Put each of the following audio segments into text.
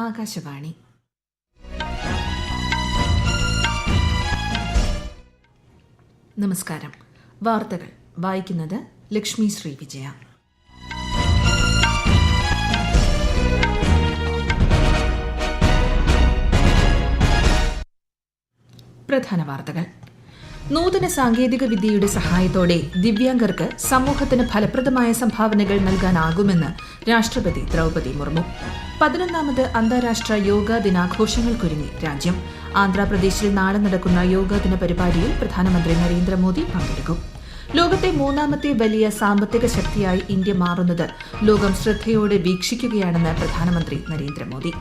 ആകാശവാണി. നമസ്കാരം. വാർത്തകൾ വായിക്കുന്നത് ലക്ഷ്മി ശ്രീ വിജയ. പ്രധാന വാർത്തകൾ. നൂതന സാങ്കേതിക വിദ്യയുടെ സഹായത്തോടെ ദിവ്യാംഗർക്ക് സമൂഹത്തിന് ഫലപ്രദമായ സംഭാവനകൾ നൽകാനാകുമെന്ന് രാഷ്ട്രപതി ദ്രൌപദി മുർമു. 11ാമത് അന്താരാഷ്ട്ര യോഗാ ദിനാഘോഷങ്ങൾക്കൊരുങ്ങി രാജ്യം. ആന്ധ്രാപ്രദേശിൽ നാളെ നടക്കുന്ന യോഗാ ദിന പരിപാടിയിൽ പ്രധാനമന്ത്രി നരേന്ദ്രമോദി പങ്കെടുക്കും. ലോകത്തെ 3ാമത്തെ വലിയ സാമ്പത്തിക ശക്തിയായി ഇന്ത്യ മാറുന്നത് ലോകം ശ്രദ്ധയോടെ വീക്ഷിക്കുകയാണെന്ന് പ്രധാനമന്ത്രി നരേന്ദ്രമോദി.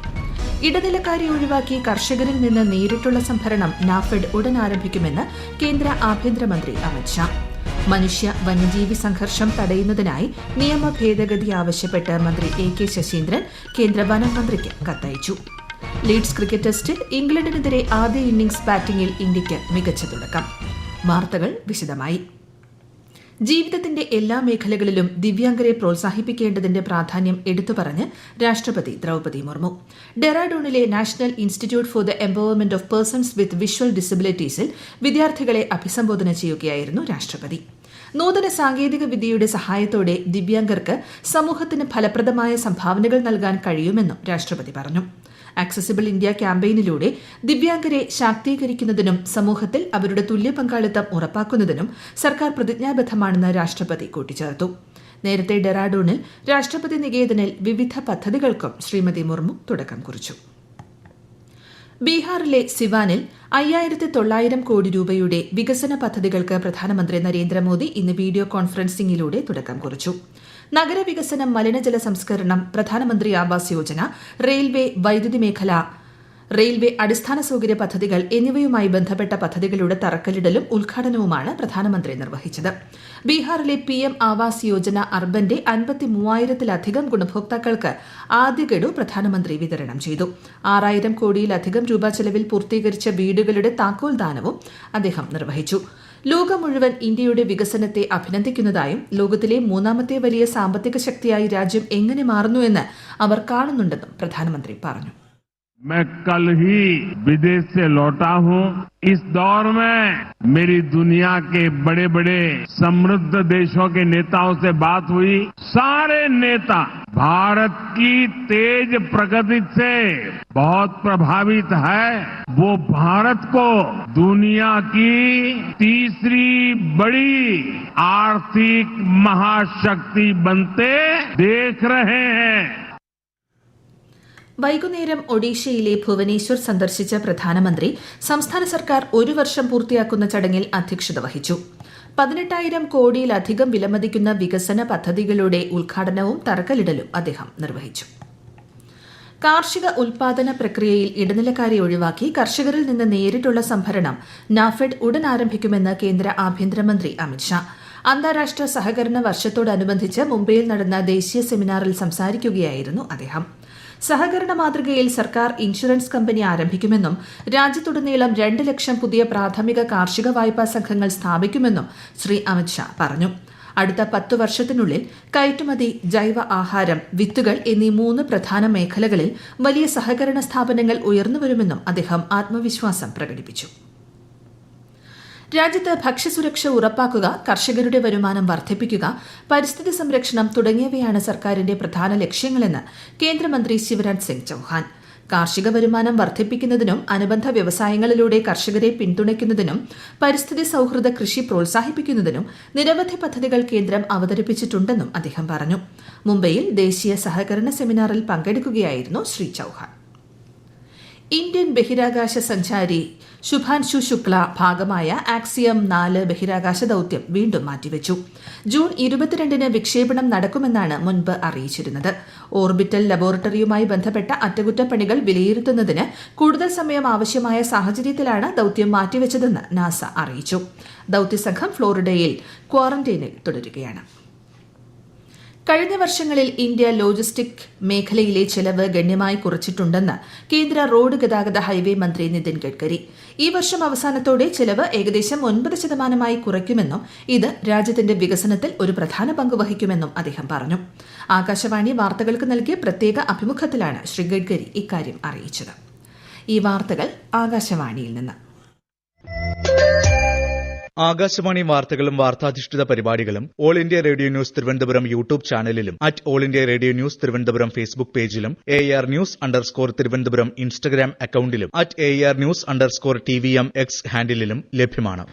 ഇടനിലക്കാരെ ഒഴിവാക്കി കർഷകരിൽ നിന്ന് നേരിട്ടുള്ള സംഭരണം നാഫെഡ് ഉടൻ ആരംഭിക്കുമെന്ന് കേന്ദ്ര ആഭ്യന്തരമന്ത്രി അമിത്ഷാ. മനുഷ്യ വന്യജീവി സംഘർഷം തടയുന്നതിനായി നിയമ ഭേദഗതി ആവശ്യപ്പെട്ട് മന്ത്രി എ.കെ. ശശീന്ദ്രൻ കേന്ദ്ര വനം മന്ത്രിക്ക് കത്തയച്ചു. ലീഡ്സ് ക്രിക്കറ്റ് ടെസ്റ്റിൽ ഇംഗ്ലണ്ടിനെതിരെ ആദ്യ ഇന്നിംഗ്സ് ബാറ്റിംഗിൽ ഇന്ത്യയ്ക്ക് മികച്ച തുടക്കം. വാർത്തകൾ വിശദമായി. ജീവിതത്തിന്റെ എല്ലാ മേഖലകളിലും ദിവ്യാംഗരെ പ്രോത്സാഹിപ്പിക്കേണ്ടതിന്റെ പ്രാധാന്യം എടുത്തുപറഞ്ഞ് രാഷ്ട്രപതി ദ്രൌപദി മുർമു. ഡെറാഡൂണിലെ national institute for the empowerment of persons with visual ഡിസബിലിറ്റീസിൽ വിദ്യാർത്ഥികളെ അഭിസംബോധന ചെയ്യുകയായിരുന്നു രാഷ്ട്രപതി. നൂതന സാങ്കേതിക വിദ്യയുടെ സഹായത്തോടെ ദിവ്യാംഗർക്ക് സമൂഹത്തിന് ഫലപ്രദമായ സംഭാവനകൾ നൽകാൻ കഴിയുമെന്നും രാഷ്ട്രപതി പറഞ്ഞു. ആക്സസിബിൾ ഇന്ത്യ ക്യാമ്പയിനിലൂടെ ദിവ്യാംഗരെ ശാക്തീകരിക്കുന്നതിനും സമൂഹത്തിൽ അവരുടെ തുല്യ പങ്കാളിത്തം ഉറപ്പാക്കുന്നതിനും സർക്കാർ പ്രതിജ്ഞാബദ്ധമാണെന്ന് രാഷ്ട്രപതി കൂട്ടിച്ചേർത്തു. നേരത്തെ ഡെറാഡൂണിൽ രാഷ്ട്രപതി നികേതനിൽ വിവിധ പദ്ധതികൾക്കും ശ്രീമതി മുർമു തുടക്കം കുറിച്ചു. ബീഹാറിലെ സിവാനിൽ 5,900 കോടി രൂപയുടെ വികസന പദ്ധതികൾക്ക് പ്രധാനമന്ത്രി നരേന്ദ്രമോദി ഇന്ന് വീഡിയോ കോൺഫറൻസിംഗിലൂടെ തുടക്കം കുറിച്ചു. നഗരവികസനം, മലിനജല സംസ്കരണം, പ്രധാനമന്ത്രി ആവാസ് യോജന, റെയിൽവേ, വൈദ്യുതി മേഖല, റെയിൽവേ അടിസ്ഥാന സൌകര്യ പദ്ധതികൾ എന്നിവയുമായി ബന്ധപ്പെട്ട പദ്ധതികളുടെ തറക്കല്ലിടലും ഉദ്ഘാടനവുമാണ് പ്രധാനമന്ത്രി നിർവഹിച്ചത്. ബീഹാറിലെ PM ആവാസ് യോജന അർബന്റെ 53,000-ലധികം ഗുണഭോക്താക്കൾക്ക് ആദ്യ ഗഡു പ്രധാനമന്ത്രി വിതരണം ചെയ്തു. 6,000 കോടിയിലധികം രൂപ ചെലവിൽ പൂർത്തീകരിച്ച വീടുകളുടെ താക്കോൽദാനവും അദ്ദേഹം നിർവഹിച്ചു. ലോകം മുഴുവൻ ഇന്ത്യയുടെ വികസനത്തെ അഭിനന്ദിക്കുന്നതായും ലോകത്തിലെ 3ാമത്തെ വലിയ സാമ്പത്തിക ശക്തിയായി രാജ്യം എങ്ങനെ മാറുന്നുവെന്ന് അവർ കാണുന്നുണ്ടെന്നും പ്രധാനമന്ത്രി പറഞ്ഞു. मैं कल ही विदेश से लौटा हूं. इस दौर में मेरी दुनिया के बड़े बड़े समृद्ध देशों के नेताओं से बात हुई. सारे नेता भारत की तेज प्रगति से बहुत प्रभावित है. वो भारत को दुनिया की तीसरी बड़ी आर्थिक महाशक्ति बनते देख रहे हैं. വൈകുന്നേരം ഒഡീഷയിലെ ഭുവനേശ്വർ സന്ദർശിച്ച പ്രധാനമന്ത്രി സംസ്ഥാന സർക്കാർ 1 വർഷം പൂർത്തിയാക്കുന്ന ചടങ്ങിൽ അധ്യക്ഷത വഹിച്ചു. 18,000 കോടിയിലധികം വിലമതിക്കുന്ന വികസന പദ്ധതികളുടെ ഉദ്ഘാടനവും തറക്കല്ലിടലും അദ്ദേഹം നിർവഹിച്ചു. കാർഷിക ഉൽപാദന പ്രക്രിയയിൽ ഇടനിലക്കാരെ ഒഴിവാക്കി കർഷകരിൽ നിന്ന് നേരിട്ടുള്ള സംഭരണം നാഫെഡ് ഉടൻ ആരംഭിക്കുമെന്ന് കേന്ദ്ര ആഭ്യന്തരമന്ത്രി അമിത്ഷാ. അന്താരാഷ്ട്ര സഹകരണ വർഷത്തോടനുബന്ധിച്ച് മുംബൈയിൽ നടന്ന ദേശീയ സെമിനാറിൽ സംസാരിക്കുകയായിരുന്നു അദ്ദേഹം. സഹകരണ മാതൃകയിൽ സർക്കാർ ഇൻഷുറൻസ് കമ്പനി ആരംഭിക്കുമെന്നും രാജ്യത്തുടനീളം 2 ലക്ഷം പുതിയ പ്രാഥമിക കാർഷിക വായ്പാ സംഘങ്ങൾ സ്ഥാപിക്കുമെന്നും ശ്രീ അമിത്ഷാ പറഞ്ഞു. അടുത്ത 10 വർഷത്തിനുള്ളിൽ കയറ്റുമതി, ജൈവ ആഹാരം, വിത്തുകൾ എന്നീ 3 പ്രധാന മേഖലകളിൽ വലിയ സഹകരണ സ്ഥാപനങ്ങൾ ഉയർന്നുവരുമെന്നും അദ്ദേഹം ആത്മവിശ്വാസം പ്രകടിപ്പിച്ചു. രാജ്യത്ത് ഭക്ഷ്യസുരക്ഷ ഉറപ്പാക്കുക, കർഷകരുടെ വരുമാനം വർദ്ധിപ്പിക്കുക, പരിസ്ഥിതി സംരക്ഷണം തുടങ്ങിയവയാണ് സർക്കാരിന്റെ പ്രധാന ലക്ഷ്യങ്ങളെന്ന് കേന്ദ്രമന്ത്രി ശിവരാജ് സിംഗ് ചൌഹാൻ. കാർഷിക വരുമാനം വർദ്ധിപ്പിക്കുന്നതിനും അനുബന്ധ വ്യവസായങ്ങളിലൂടെ കർഷകരെ പിന്തുണയ്ക്കുന്നതിനും പരിസ്ഥിതി സൌഹൃദ കൃഷി പ്രോത്സാഹിപ്പിക്കുന്നതിനും നിരവധി പദ്ധതികൾ കേന്ദ്രം അവതരിപ്പിച്ചിട്ടുണ്ടെന്നും അദ്ദേഹം പറഞ്ഞു. മുംബൈയിൽ ദേശീയ സഹകരണ സെമിനാറിൽ പങ്കെടുക്കുകയായിരുന്നു ശ്രീ ചൌഹാൻ. ഇന്ത്യൻ ബഹിരാകാശ സഞ്ചാരി ശുഭാൻശു ശുക്ല ഭാഗമായ ആക്സിയം 4 ബഹിരാകാശ ദൌത്യം വീണ്ടും മാറ്റിവെച്ചു. ജൂൺ 22-ന് വിക്ഷേപണം നടക്കുമെന്നാണ് മുൻപ് അറിയിച്ചിരുന്നത്. ഓർബിറ്റൽ ലബോറട്ടറിയുമായി ബന്ധപ്പെട്ട അറ്റകുറ്റപ്പണികൾ വിലയിരുത്തുന്നതിന് കൂടുതൽ സമയം ആവശ്യമായ സാഹചര്യത്തിലാണ് ദൌത്യം മാറ്റിവെച്ചതെന്ന് നാസ അറിയിച്ചു. ദൌത്യസംഘം ഫ്ലോറിഡയിൽ ക്വാറന്റൈനിൽ തുടരുകയാണ്. കഴിഞ്ഞ വർഷങ്ങളിൽ ഇന്ത്യ ലോജിസ്റ്റിക് മേഖലയിലെ ചെലവ് ഗണ്യമായി കുറച്ചിട്ടുണ്ടെന്ന് കേന്ദ്ര റോഡ് ഗതാഗത ഹൈവേ മന്ത്രി നിതിൻ ഗഡ്കരി. ഈ വർഷം അവസാനത്തോടെ ചെലവ് ഏകദേശം 9% കുറയ്ക്കുമെന്നും ഇത് രാജ്യത്തിന്റെ വികസനത്തിൽ ഒരു പ്രധാന പങ്ക് വഹിക്കുമെന്നും അദ്ദേഹം പറഞ്ഞു. ആകാശവാണി വാർത്തകൾക്ക് നൽകിയ പ്രത്യേക അഭിമുഖത്തിലാണ് ശ്രീ ഗഡ്കരി ഇക്കാര്യം അറിയിച്ചത്. ഈ വാർത്തകൾ ആകാശവാണിയിൽ നിന്ന്. ആകാശവാണി വാർത്തകളും വാർത്താധിഷ്ഠിത പരിപാടികളും all India radio news Thiruvananthapuram YouTube ചാനലിലും all India radio news Thiruvananthapuram Facebook പേജിലും AR News_ തിരുവനന്തപുരം ഇൻസ്റ്റഗ്രാം അക്കൌണ്ടിലും AR News_TVM X ഹാൻഡിലും ലഭ്യമാണ്.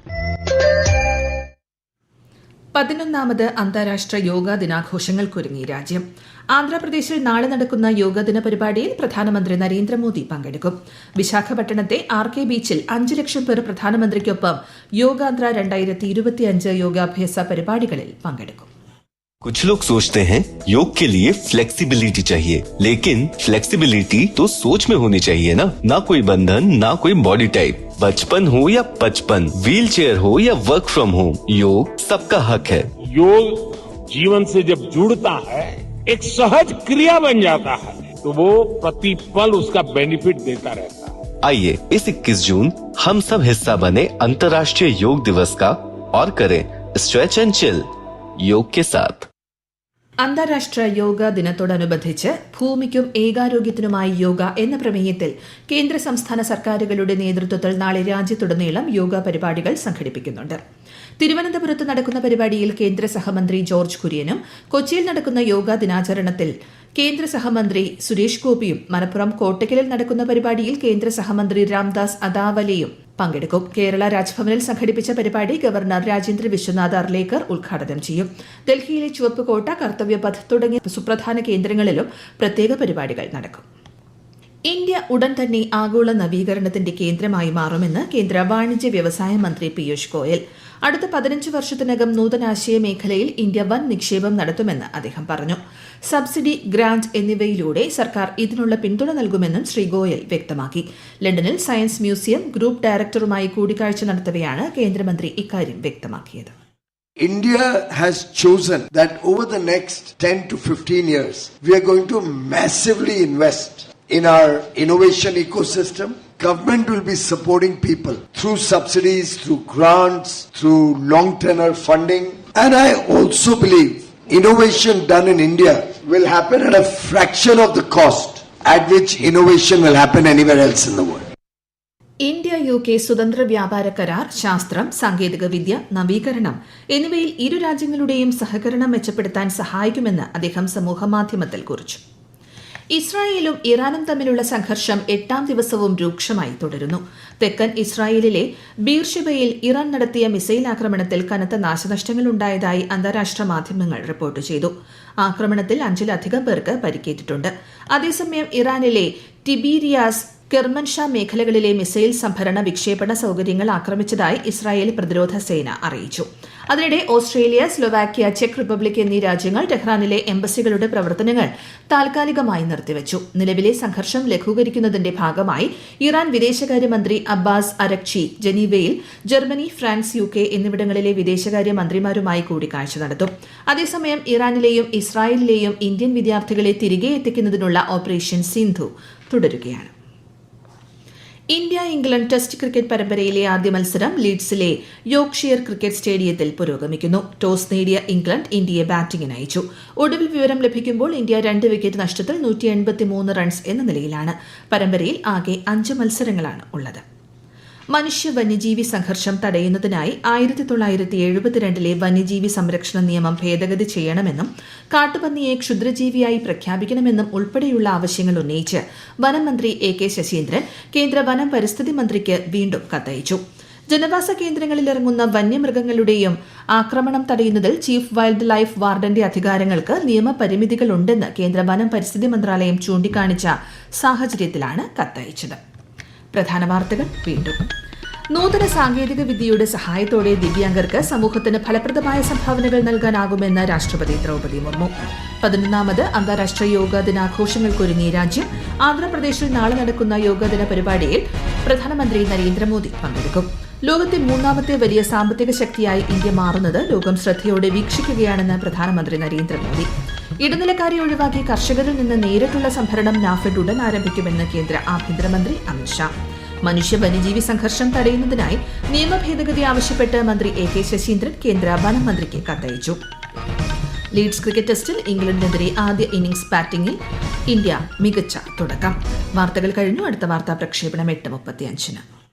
11ാമത് അന്താരാഷ്ട്ര യോഗാ ദിനാഘോഷങ്ങൾക്കൊരുങ്ങി രാജ്യം. ആന്ധ്രാപ്രദേശിൽ നാളെ നടക്കുന്ന യോഗാദിന പരിപാടിയിൽ പ്രധാനമന്ത്രി നരേന്ദ്രമോദി പങ്കെടുക്കും. വിശാഖപട്ടണത്തെ RK ബീച്ചിൽ 5 ലക്ഷം പേർ പ്രധാനമന്ത്രിക്കൊപ്പം യോഗാന്ധ്ര 2025 യോഗാഭ്യാസ പരിപാടികളിൽ പങ്കെടുക്കും. कुछ लोग सोचते हैं योग के लिए फ्लेक्सिबिलिटी चाहिए, लेकिन फ्लेक्सिबिलिटी तो सोच में होनी चाहिए ना कोई बंधन, ना कोई बॉडी टाइप. बचपन हो या 55, व्हील चेयर हो या वर्क फ्रॉम होम, योग सबका हक है. योग जीवन से जब जुड़ता है, एक सहज क्रिया बन जाता है, तो वो प्रतिपल उसका बेनिफिट देता रहता है. आइए इस 21 जून हम सब हिस्सा बने अंतर्राष्ट्रीय योग दिवस का और करें स्ट्रेच एंड चिल योग के साथ. അന്താരാഷ്ട്ര യോഗാ ദിനത്തോടനുബന്ധിച്ച് ഭൂമിക്കും ഏകാരോഗ്യത്തിനുമായി യോഗ എന്ന പ്രമേയത്തിൽ കേന്ദ്ര സംസ്ഥാന സർക്കാരുകളുടെ നേതൃത്വത്തിൽ നാളെ രാജ്യത്തുടനീളം യോഗ പരിപാടികൾ സംഘടിപ്പിക്കുന്നുണ്ട്. തിരുവനന്തപുരത്ത് നടക്കുന്ന പരിപാടിയിൽ കേന്ദ്ര സഹമന്ത്രി ജോർജ് കുര്യനും കൊച്ചിയിൽ നടക്കുന്ന യോഗാ ദിനാചരണത്തിൽ കേന്ദ്ര സഹമന്ത്രി സുരേഷ് ഗോപിയും മലപ്പുറം കോട്ടയ്ക്കലിൽ നടക്കുന്ന പരിപാടിയിൽ കേന്ദ്ര സഹമന്ത്രി രാംദാസ് അതാവലെയും പങ്കെടുക്കും. കേരള രാജ്ഭവനിൽ സംഘടിപ്പിച്ച പരിപാടി ഗവർണർ രാജേന്ദ്ര വിശ്വനാഥ് അർലേക്കർ ഉദ്ഘാടനം ചെയ്യും. ഡൽഹിയിലെ ചുവപ്പുകോട്ട, കർത്തവ്യപഥ് തുടങ്ങിയ സുപ്രധാന കേന്ദ്രങ്ങളിലും പ്രത്യേക പരിപാടികൾ നടക്കും. ഇന്ത്യ ഉടൻ തന്നെ ആഗോള നവീകരണത്തിന്റെ കേന്ദ്രമായി മാറുമെന്ന് കേന്ദ്ര വാണിജ്യ വ്യവസായ മന്ത്രി പീയൂഷ് ഗോയൽ. അടുത്ത 15 വർഷത്തിനകം നൂതനാശയ മേഖലയിൽ ഇന്ത്യ വൻ നിക്ഷേപം നടത്തുമെന്ന് അദ്ദേഹം പറഞ്ഞു. സബ്സിഡി, ഗ്രാന്റ് എന്നിവയിലൂടെ സർക്കാർ ഇതിനുള്ള പിന്തുണ നൽകുമെന്നും ശ്രീ ഗോയൽ വ്യക്തമാക്കി. ലണ്ടനിൽ സയൻസ് മ്യൂസിയം ഗ്രൂപ്പ് ഡയറക്ടറുമായി കൂടിക്കാഴ്ച നടത്തവെയാണ് കേന്ദ്രമന്ത്രി ഇക്കാര്യം വ്യക്തമാക്കിയത്. India has chosen that over the next 10 to 15 years, we are going to massively invest in our innovation ecosystem. Government will be supporting people through subsidies, through grants, through long tenor funding. And I also believe innovation done in India will happen at a fraction of the cost at which innovation will happen anywhere else in the world. India UK സ്വതന്ത്ര വ്യാപാര കരാർ ശാസ്ത്രം, സാങ്കേതികവിദ്യ, നവീകരണം എന്നിവയിൽ ഇരു രാജ്യങ്ങളുടെയും സഹകരണം മെച്ചപ്പെടുത്താൻ സഹായിക്കുമെന്ന് അദ്ദേഹം സമൂഹമാധ്യമത്തിൽ കുറിച്ചു. ഇസ്രായേലും ഇറാനും തമ്മിലുള്ള സംഘർഷം 8ാം ദിവസവും രൂക്ഷമായി തുടരുന്നു. തെക്കൻ ഇസ്രായേലിലെ ബീർഷെബയിൽ ഇറാൻ നടത്തിയ മിസൈൽ ആക്രമണത്തിൽ കനത്ത നാശനഷ്ടങ്ങളുണ്ടായതായി അന്താരാഷ്ട്ര മാധ്യമങ്ങൾ റിപ്പോർട്ട് ചെയ്തു. ആക്രമണത്തിൽ 5-ലധികം പേർക്ക് പരിക്കേറ്റിട്ടുണ്ട്. അതേസമയം ഇറാനിലെ ടിബീരിയാസ്, കെർമൻഷാ മേഖലകളിലെ മിസൈൽ സംഭരണ വിക്ഷേപണ സൌകര്യങ്ങൾ ആക്രമിച്ചതായി ഇസ്രായേൽ പ്രതിരോധ സേന അറിയിച്ചു. അതിനിടെ ഓസ്ട്രേലിയ, സ്ലൊവാക്യ, ചെക്ക് റിപ്പബ്ലിക് എന്നീ രാജ്യങ്ങൾ ടെഹ്റാനിലെ എംബസികളുടെ പ്രവർത്തനങ്ങൾ താൽക്കാലികമായി നിർത്തിവച്ചു. നിലവിലെ സംഘർഷം ലഘൂകരിക്കുന്നതിന്റെ ഭാഗമായി ഇറാൻ വിദേശകാര്യമന്ത്രി അബ്ബാസ് അരക്ചി ജനീവയിൽ ജർമ്മനി, ഫ്രാൻസ്, UK എന്നിവിടങ്ങളിലെ വിദേശകാര്യ മന്ത്രിമാരുമായി കൂടിക്കാഴ്ച നടത്തും. അതേസമയം ഇറാനിലെയും ഇസ്രായേലിലെയും ഇന്ത്യൻ വിദ്യാർത്ഥികളെ തിരികെ എത്തിക്കുന്നതിനുള്ള ഓപ്പറേഷൻ സിന്ധു തുടരുകയാണ്. ഇന്ത്യ ഇംഗ്ലണ്ട് ടെസ്റ്റ് ക്രിക്കറ്റ് പരമ്പരയിലെ ആദ്യ മത്സരം ലീഡ്സിലെ യോർക്ക്ഷയർ ക്രിക്കറ്റ് സ്റ്റേഡിയത്തിൽ പുരോഗമിക്കുന്നു. ടോസ് നേടിയ ഇംഗ്ലണ്ട് ഇന്ത്യയെ ബാറ്റിംഗിന് അയച്ചു. ഒടുവിൽ വിവരം ലഭിക്കുമ്പോൾ ഇന്ത്യ 2 വിക്കറ്റ് നഷ്ടത്തിൽ 183 റൺസ് എന്ന നിലയിലാണ്. പരമ്പരയിൽ ആകെ 5 മത്സരങ്ങളാണ് ഉള്ളത്. മനുഷ്യ വന്യജീവി സംഘർഷം തടയുന്നതിനായി 1972 വന്യജീവി സംരക്ഷണ നിയമം ഭേദഗതി ചെയ്യണമെന്നും കാട്ടുപന്നിയെ ക്ഷുദ്രജീവിയായി പ്രഖ്യാപിക്കണമെന്നും ഉൾപ്പെടെയുള്ള ആവശ്യങ്ങൾ ഉന്നയിച്ച് വനംമന്ത്രി AK ശശീന്ദ്രൻ കേന്ദ്ര വനം പരിസ്ഥിതി മന്ത്രിക്ക് വീണ്ടും കത്തയച്ചു. ജനവാസ കേന്ദ്രങ്ങളിലിറങ്ങുന്ന വന്യമൃഗങ്ങളുടെയും ആക്രമണം തടയുന്നതിൽ ചീഫ് വൈൽഡ് ലൈഫ് വാർഡന്റെ അധികാരങ്ങൾക്ക് നിയമപരിമിതികളുണ്ടെന്ന് കേന്ദ്ര വനം പരിസ്ഥിതി മന്ത്രാലയം ചൂണ്ടിക്കാണിച്ച സാഹചര്യത്തിലാണ് കത്തയച്ചത്. പ്രധാന വാർത്തകൾ വീണ്ടും. നൂതന സാങ്കേതിക വിദ്യയുടെ സഹായത്തോടെ ദിവ്യാംഗർക്ക് സമൂഹത്തിന് ഫലപ്രദമായ സംഭാവനകൾ നൽകാനാകുമെന്ന് രാഷ്ട്രപതി ദ്രൌപദി മുർമു. 11ാമത് അന്താരാഷ്ട്ര യോഗാ ദിനാഘോഷങ്ങൾക്കൊരുങ്ങി രാജ്യം. ആന്ധ്രാപ്രദേശിൽ നാളെ നടക്കുന്ന യോഗാദിന പരിപാടിയിൽ പ്രധാനമന്ത്രി നരേന്ദ്രമോദി പങ്കെടുക്കും. ലോകത്തെ 3ാമത്തെ വലിയ സാമ്പത്തിക ശക്തിയായി ഇന്ത്യ മാറുന്നത് ലോകം ശ്രദ്ധയോടെ വീക്ഷിക്കുകയാണെന്ന് പ്രധാനമന്ത്രി നരേന്ദ്രമോദി. ഇടനിലക്കാരെ ഒഴിവാക്കി കർഷകരിൽ നിന്ന് നേരിട്ടുള്ള സംഭരണം നാഫെഡ് ഉടൻ ആരംഭിക്കുമെന്ന് കേന്ദ്ര ആഭ്യന്തരമന്ത്രി അമിത്ഷാ. മനുഷ്യ വന്യജീവി സംഘർഷം തടയുന്നതിനായി നിയമ ഭേദഗതി ആവശ്യപ്പെട്ട് മന്ത്രി A.K. ശശീന്ദ്രൻ കേന്ദ്ര വനം മന്ത്രിക്ക് കത്തയച്ചു. ലീഡ്സ് ക്രിക്കറ്റ് ടെസ്റ്റിൽ ഇംഗ്ലണ്ടിനെതിരെ ആദ്യ ഇന്നിംഗ്സ് ബാറ്റിംഗിൽ ഇന്ത്യ മികച്ച തുടക്കം. വാർത്തകൾ കഴിഞ്ഞു. അടുത്ത വാർത്താ പ്രക്ഷേപണം 8:35.